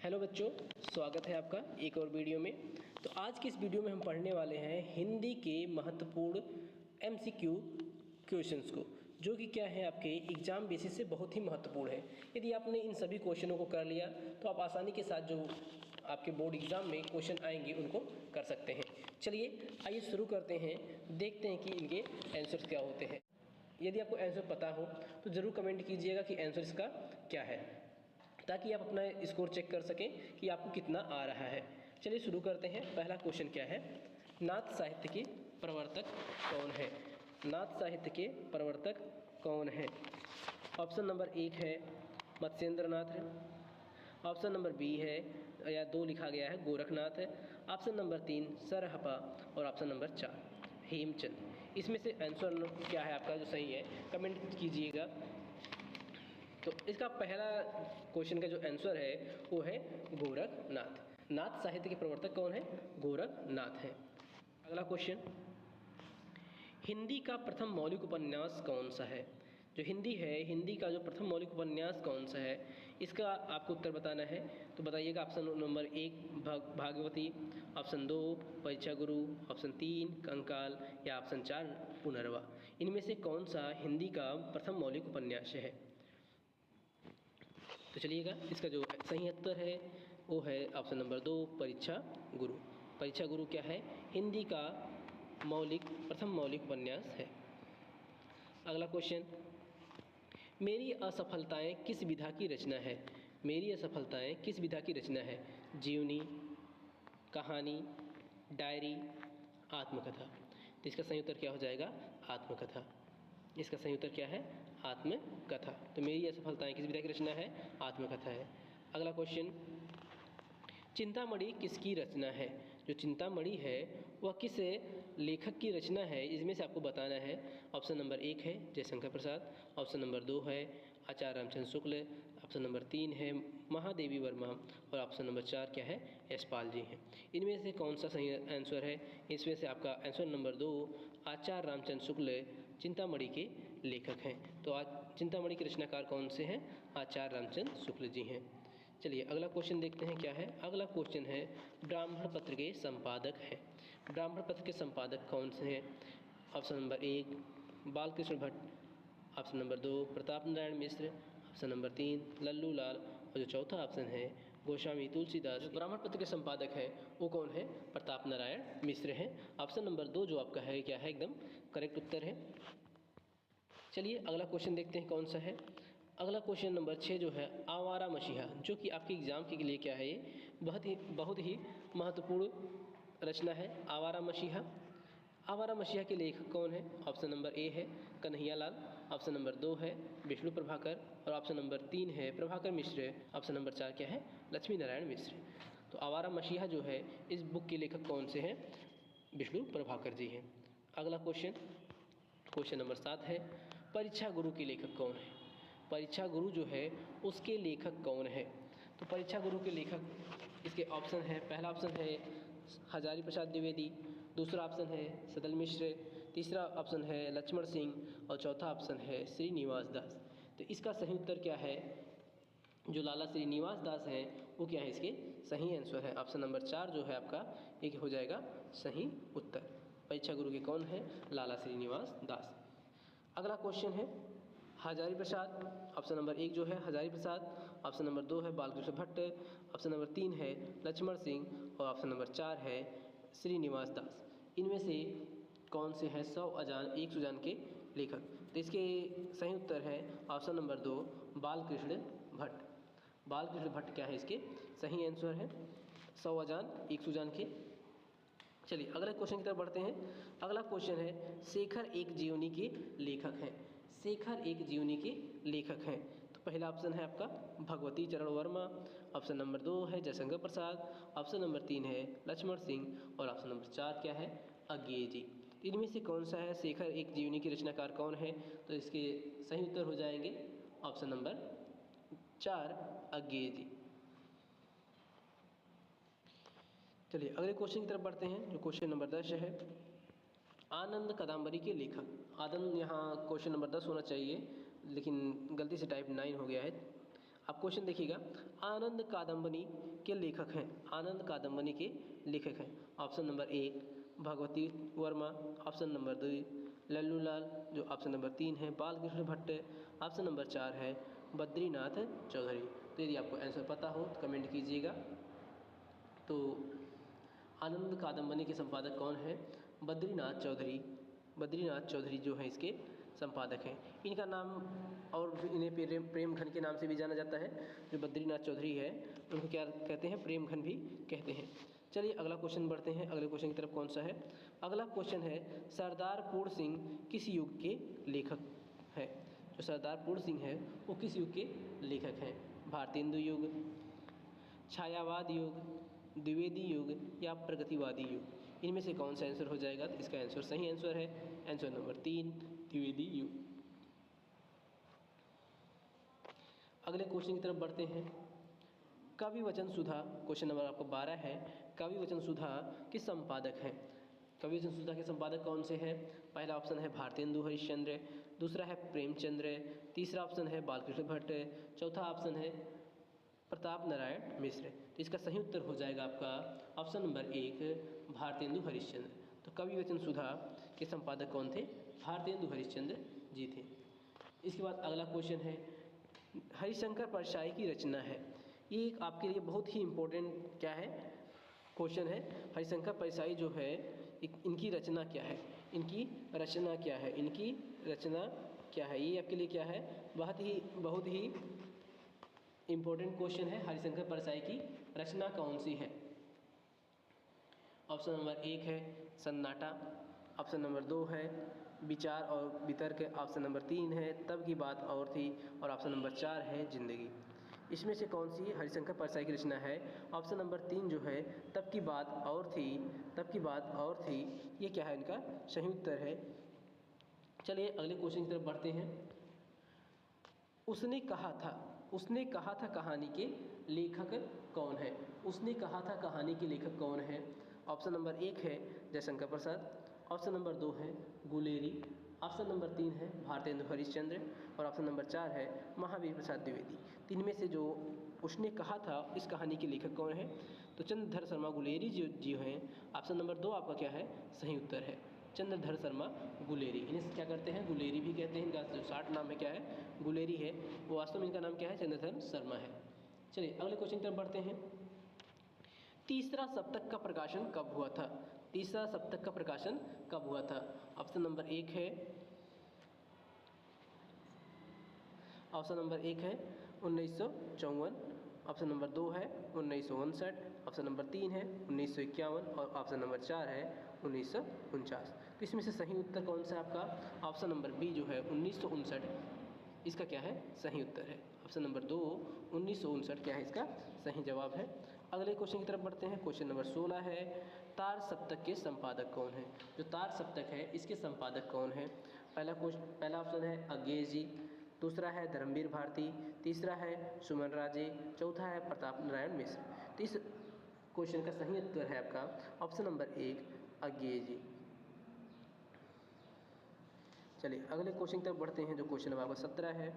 Hello बच्चों, स्वागत है आपका एक और वीडियो में। तो आज की इस वीडियो में हम पढ़ने वाले हैं हिंदी के महत्वपूर्ण एमसीक्यू क्वेश्चंस को, जो कि क्या है आपके एग्जाम बेसिस से बहुत ही महत्वपूर्ण है। यदि आपने इन सभी क्वेश्चनों को कर लिया तो आप आसानी के साथ जो आपके बोर्ड एग्जाम में क्वेश्चन आएंगे उनको कर सकते हैं। चलिए आइए शुरू करते हैं, देखते हैं कि इनके आंसर्स क्या होते हैं। यदि आपको आंसर पता हो तो ज़रूर कमेंट कीजिएगा कि आंसर इसका क्या है, ताकि आप अपना स्कोर चेक कर सकें कि आपको कितना आ रहा है। चलिए शुरू करते हैं। पहला क्वेश्चन क्या है, नाथ साहित्य के प्रवर्तक कौन है? नाथ साहित्य के प्रवर्तक कौन है? ऑप्शन नंबर 1 है मत्स्येंद्र नाथ है। ऑप्शन नंबर बी है या 2 लिखा गया है गोरखनाथ है। ऑप्शन नंबर 3 सरहपा और ऑप्शन नंबर 4 हेमचंद। इसमें से आंसर क्या है आपका जो सही है, कमेंट कीजिएगा। तो इसका पहला क्वेश्चन का जो आंसर है वो है गोरखनाथ। नाथ साहित्य के प्रवर्तक कौन है? गोरखनाथ है। अगला क्वेश्चन, हिंदी का प्रथम मौलिक उपन्यास कौन सा है? जो हिंदी है, हिंदी का जो प्रथम मौलिक उपन्यास कौन सा है, इसका आपको उत्तर बताना है। तो बताइएगा। ऑप्शन नंबर 1 भागवती, ऑप्शन 2 परीक्षा गुरु, ऑप्शन 3 कंकाल या ऑप्शन 4 पुनर्वा। इनमें से कौन सा हिंदी का प्रथम मौलिक उपन्यास है? तो चलिएगा, इसका जो सही उत्तर है वो है ऑप्शन नंबर 2 परीक्षा गुरु। परीक्षा गुरु क्या है? हिंदी का प्रथम मौलिक उपन्यास है। अगला क्वेश्चन, मेरी असफलताएं किस विधा की रचना है? मेरी असफलताएं किस विधा की रचना है? जीवनी, कहानी, डायरी, आत्मकथा। तो इसका सही उत्तर क्या हो जाएगा? आत्मकथा। इसका सही उत्तर क्या है? आत्मकथा। तो मेरी असफलताएं किस विधा की रचना है? आत्मकथा है। अगला क्वेश्चन, चिंतामणि किसकी रचना है? जो चिंतामणि है वह किस लेखक की रचना है, इसमें से आपको बताना है। ऑप्शन नंबर 1 है जयशंकर प्रसाद, ऑप्शन नंबर 2 है आचार्य रामचंद्र शुक्ल, ऑप्शन नंबर 3 है महादेवी वर्मा और ऑप्शन नंबर 4 क्या है? यशपाल जी हैं। इनमें से कौन सा सही आंसर है? इसमें से आपका आंसर नंबर 2 आचार्य रामचंद्र शुक्ल चिंतामणि के लेखक हैं। तो आज चिंतामणि के रचनाकार कौन से हैं? आचार्य रामचंद्र शुक्ल जी हैं। चलिए अगला क्वेश्चन देखते हैं क्या है। अगला क्वेश्चन है ब्राह्मण पत्र के संपादक हैं। ब्राह्मण पत्र के संपादक कौन से हैं? Option number 1 Balkrishna Bhatt, option number 2 Pratap Narayan Mishra, option number 3 Lallu Lal और जो चौथा ऑप्शन है गोस्वामी तुलसीदास। जो ब्राह्मण पत्र के संपादक हैं वो कौन है? प्रताप नारायण मिश्र हैं। ऑप्शन नंबर 2 जो आपका है क्या है? एकदम करेक्ट उत्तर है। चलिए अगला क्वेश्चन देखते हैं कौन सा है। अगला क्वेश्चन नंबर 6 जो है आवारा मसीहा, जो कि आपके एग्जाम के लिए क्या है, ये बहुत ही महत्वपूर्ण रचना है आवारा मसीहा। आवारा मसीहा के लेखक कौन है? ऑप्शन नंबर ए है कन्हैया लाल, ऑप्शन नंबर 2 है विष्णु प्रभाकर और ऑप्शन नंबर 3 है प्रभाकर मिश्र, ऑप्शन नंबर 4 क्या है? लक्ष्मी नारायण मिश्र। तो आवारा मसीहा जो है इस बुक के लेखक कौन से हैं? विष्णु प्रभाकर जी हैं। अगला क्वेश्चन नंबर 7 है परीक्षा गुरु के लेखक कौन है? परीक्षा गुरु जो है उसके लेखक कौन है? तो परीक्षा गुरु के लेखक इसके ऑप्शन है, पहला ऑप्शन है हजारी प्रसाद द्विवेदी, दूसरा ऑप्शन है सदल मिश्र, तीसरा ऑप्शन है लक्ष्मण सिंह और चौथा ऑप्शन है श्रीनिवास दास। तो इसका सही उत्तर क्या है? जो लाला श्रीनिवास दास हैं वो क्या है? इसके सही आंसर है ऑप्शन नंबर 4 जो है आपका एक हो जाएगा सही उत्तर। परीक्षा गुरु के कौन है? लाला श्रीनिवास दास। अगला क्वेश्चन है हजारी प्रसाद, ऑप्शन नंबर 1 जो है हजारी प्रसाद, ऑप्शन नंबर 2 है बालकृष्ण भट्ट, ऑप्शन नंबर 3 है लक्ष्मण सिंह और ऑप्शन नंबर 4 है श्रीनिवास दास। इनमें से कौन से हैं 100 अजान 1 सुजान के लेखक? तो इसके सही उत्तर है ऑप्शन नंबर 2 बालकृष्ण भट्ट। बालकृष्ण भट्ट क्या है? इसके सही आंसर है 100 अजान 1 सुजान के। चलिए अगले क्वेश्चन की तरफ बढ़ते हैं। अगला क्वेश्चन है शेखर एक जीवनी के लेखक हैं। शेखर एक जीवनी के लेखक हैं। तो पहला ऑप्शन है आपका भगवती चरण वर्मा, ऑप्शन नंबर 2 है जयशंकर प्रसाद, ऑप्शन नंबर 3 है लक्ष्मण सिंह और ऑप्शन नंबर 4 क्या है? अज्ञेय जी। इनमें से कौन सा है शेखर एक जीवनी के रचनाकार कौन है? तो इसके सही उत्तर हो जाएंगे ऑप्शन नंबर 4 अज्ञेय जी। चलिए अगले क्वेश्चन की तरफ बढ़ते हैं जो क्वेश्चन नंबर 10 है आनंद कादंबरी के लेखक। आनंद यहाँ क्वेश्चन नंबर 10 होना चाहिए लेकिन गलती से टाइप 9 हो गया है। अब क्वेश्चन देखिएगा, आनंद कादंबनी के लेखक हैं, आनंद कादंबनी के लेखक हैं। Option number 1 Bhagwati Verma, option number 2 Lallu Lal, जो ऑप्शन नंबर 3 है बालकृष्ण भट्ट, ऑप्शन नंबर 4 है बद्रीनाथ चौधरी। तो यदि आपको आंसर पता हो तो कमेंट कीजिएगा। तो आनंद कादंबनी के संपादक कौन है? बद्रीनाथ चौधरी। बद्रीनाथ चौधरी जो है इसके संपादक हैं। इनका नाम और इन्हें प्रेमघन के नाम से भी जाना जाता है। जो बद्रीनाथ चौधरी है उनको क्या कहते हैं? प्रेमघन भी कहते हैं। चलिए अगला क्वेश्चन बढ़ते हैं। अगले क्वेश्चन की तरफ कौन सा है? अगला क्वेश्चन है, सरदार पूर्ण सिंह किस युग के लेखक है? जो सरदार पूर्ण सिंह है वो किस युग के लेखक हैं? भारतेंदु युग, छायावाद युग, द्विवेदी युग या प्रगतिवादी युग? इनमें से कौन सा आंसर हो जाएगा? तो इसका आंसर सही आंसर है आंसर नंबर 3 द्विवेदी युग। अगले क्वेश्चन की तरफ बढ़ते हैं। कवि वचन सुधा, क्वेश्चन नंबर आपको 12 है। कवि वचन सुधा के संपादक हैं। कवि वचन सुधा के संपादक कौन से हैं? पहला ऑप्शन है भारतेंदु हरिश्चंद्र, दूसरा है प्रेमचंद्र, तीसरा ऑप्शन है बालकृष्ण भट्ट, चौथा ऑप्शन है प्रताप नारायण मिश्र। तो इसका सही उत्तर हो जाएगा आपका ऑप्शन नंबर 1 भारतेंदु हरिश्चंद्र। तो कवि वचन सुधा के संपादक कौन थे? भारतेंदु हरिश्चंद्र जी थे। इसके बाद अगला क्वेश्चन है, हरिशंकर परसाई की रचना है। ये एक आपके लिए बहुत ही इम्पोर्टेंट क्या है? क्वेश्चन है। हरिशंकर परसाई जो है इनकी रचना क्या है? इनकी रचना क्या है? इनकी रचना क्या है? ये आपके लिए क्या है? बहुत ही इम्पोर्टेंट क्वेश्चन है। हरिशंकर परसाई की रचना कौन सी है? ऑप्शन नंबर 1 है सन्नाटा, ऑप्शन नंबर 2 है विचार और वितर्क, ऑप्शन नंबर 3 है तब की बात और थी, और ऑप्शन नंबर 4 है जिंदगी। इसमें से कौन सी हरिशंकर परसाई की रचना है? ऑप्शन नंबर 3 जो है तब की बात और थी, तब की बात और थी, ये क्या है? इनका सही उत्तर है। चलिए अगले क्वेश्चन की तरफ बढ़ते हैं। उसने कहा था कहानी के लेखक कौन है? उसने कहा था कहानी के लेखक कौन है? ऑप्शन नंबर 1 है जयशंकर प्रसाद, ऑप्शन नंबर 2 है गुलेरी, ऑप्शन नंबर 3 है भारतेंदु हरिश्चंद्र, और ऑप्शन नंबर 4 है महावीर प्रसाद द्विवेदी। तीन में से जो उसने कहा था इस कहानी के लेखक कौन है? तो चंद्रधर शर्मा गुलेरी जी हैं। ऑप्शन नंबर 2 आपका क्या है? सही उत्तर है चंद्रधर शर्मा गुलेरी। इन्हें क्या करते हैं? गुलेरी भी कहते हैं। इनका जो शार्ट नाम है क्या है? गुलेरी है। वो वास्तव में इनका नाम क्या है? चंद्रधर शर्मा है। चलिए अगले क्वेश्चन की तरफ बढ़ते हैं। तीसरा सप्तक का प्रकाशन कब हुआ था? तीसरा सप्तक का प्रकाशन कब हुआ था? ऑप्शन नंबर 1 है 1954, ऑप्शन नंबर 2 है 1959, ऑप्शन नंबर 3 है 1951 और ऑप्शन नंबर 4 है 1949। तो इसमें से सही उत्तर कौन सा है आपका? ऑप्शन नंबर बी जो है 1959 इसका क्या है? सही उत्तर है। ऑप्शन नंबर 2 1959 क्या है? इसका सही जवाब है। अगले क्वेश्चन की तरफ बढ़ते हैं। क्वेश्चन नंबर 16 है, तार सप्तक के संपादक कौन है? जो तार सप्तक है इसके संपादक कौन है? पहला ऑप्शन है अज्ञेय जी, दूसरा है धर्मवीर भारती, तीसरा है सुमन राजे, चौथा है प्रताप नारायण मिश्र। तो इस क्वेश्चन का सही उत्तर है आपका ऑप्शन नंबर 1 अज्ञेय जी। चलिए अगले क्वेश्चन की तरफ बढ़ते हैं। जो क्वेश्चन नंबर 17 है,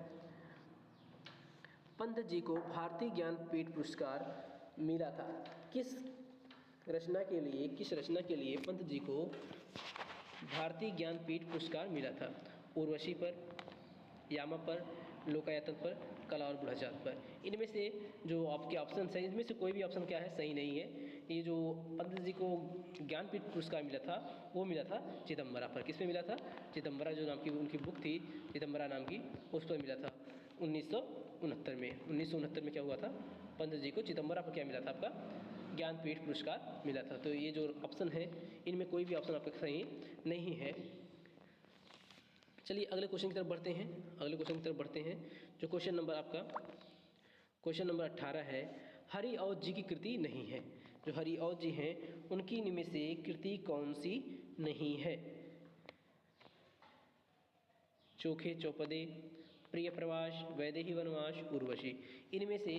पंत जी को भारतीय ज्ञानपीठ पुरस्कार मिला था किस रचना के लिए? किस रचना के लिए पंत जी को भारतीय ज्ञानपीठ पुरस्कार मिला था? उर्वशी पर, यामा पर, लोकायतन पर, कला और बुढ़ाजात पर? इनमें से जो आपके ऑप्शन हैं इनमें से कोई भी ऑप्शन क्या है? सही नहीं है। ये जो पंत जी को ज्ञानपीठ पुरस्कार मिला था वो मिला था चिदम्बरा पर। किस पे मिला था? चिदम्बरा जो नाम की उनकी बुक थी चिदम्बरा नाम की, उस पर मिला था 1969 में। 1969 में क्या हुआ था? पंत जी को चिदम्बरा पर क्या मिला था? आपका ज्ञानपीठ पुरस्कार मिला था। तो ये जो ऑप्शन है इनमें कोई भी ऑप्शन आपका सही नहीं है। चलिए अगले क्वेश्चन की तरफ बढ़ते हैं। अगले क्वेश्चन की तरफ बढ़ते हैं। जो क्वेश्चन नंबर आपका क्वेश्चन नंबर 18 है, हरिऔध जी की कृति नहीं है। जो हरिऔध जी हैं उनकी इनमें से कृति कौन सी नहीं है? चोखे चौपदे, प्रिय प्रवास, वैदेही वनवास, उर्वशी। इनमें से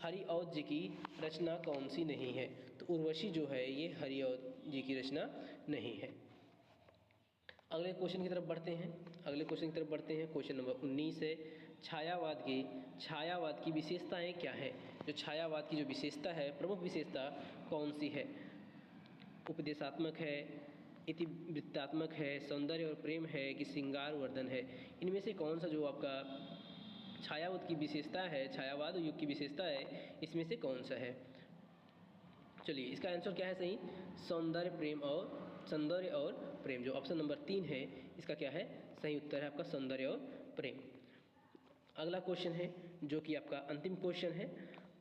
हरिऔध जी की रचना कौन सी नहीं है? तो उर्वशी जो है ये हरिऔध जी की रचना नहीं है। अगले क्वेश्चन की तरफ बढ़ते हैं। अगले क्वेश्चन की तरफ बढ़ते हैं। क्वेश्चन नंबर 19 है, छायावाद के छायावाद की विशेषताएं क्या है? जो छायावाद की जो विशेषता है, प्रमुख विशेषता कौन सी है? उपदेशात्मक है, इतिवृत्तात्मक है, सौंदर्य और प्रेम है कि श्रृंगार वर्धन है? इनमें से कौन सा जो आपका छायावाद की विशेषता है, छायावाद युग की विशेषता है, इसमें से कौन सा है? चलिए, इसका आंसर क्या है सही? सौंदर्य और प्रेम। जो ऑप्शन नंबर 3 है, इसका क्या है? सही उत्तर है आपका सौंदर्य और प्रेम। अगला क्वेश्चन है जो कि आपका अंतिम क्वेश्चन है।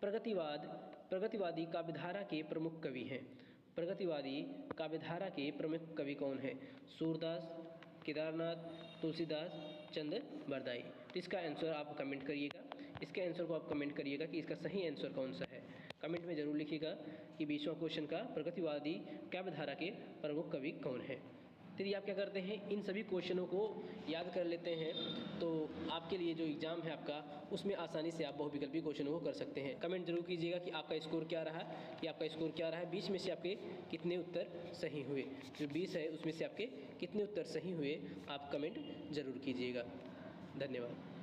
प्रगतिवादी काव्यधारा के प्रमुख कवि हैं। प्रगतिवादी काव्यधारा के प्रमुख कवि कौन है? सूरदास, केदारनाथ, तुलसीदास, चंद्र बरदाई। तो इसका आंसर आप कमेंट करिएगा। इसके आंसर को आप कमेंट करिएगा कि इसका सही आंसर कौन सा है। कमेंट में ज़रूर लिखिएगा कि 20वां क्वेश्चन का प्रगतिवादी काव्यधारा के प्रमुख कवि कौन है। यदि आप क्या करते हैं, इन सभी क्वेश्चनों को याद कर लेते हैं तो आपके लिए जो एग्ज़ाम है आपका, उसमें आसानी से आप बहुविकल्पी क्वेश्चनों को कर सकते हैं। कमेंट जरूर कीजिएगा कि आपका स्कोर क्या रहा, 20 में से आपके कितने उत्तर सही हुए। जो 20 है उसमें से आपके कितने उत्तर सही हुए, आप कमेंट जरूर कीजिएगा। धन्यवाद।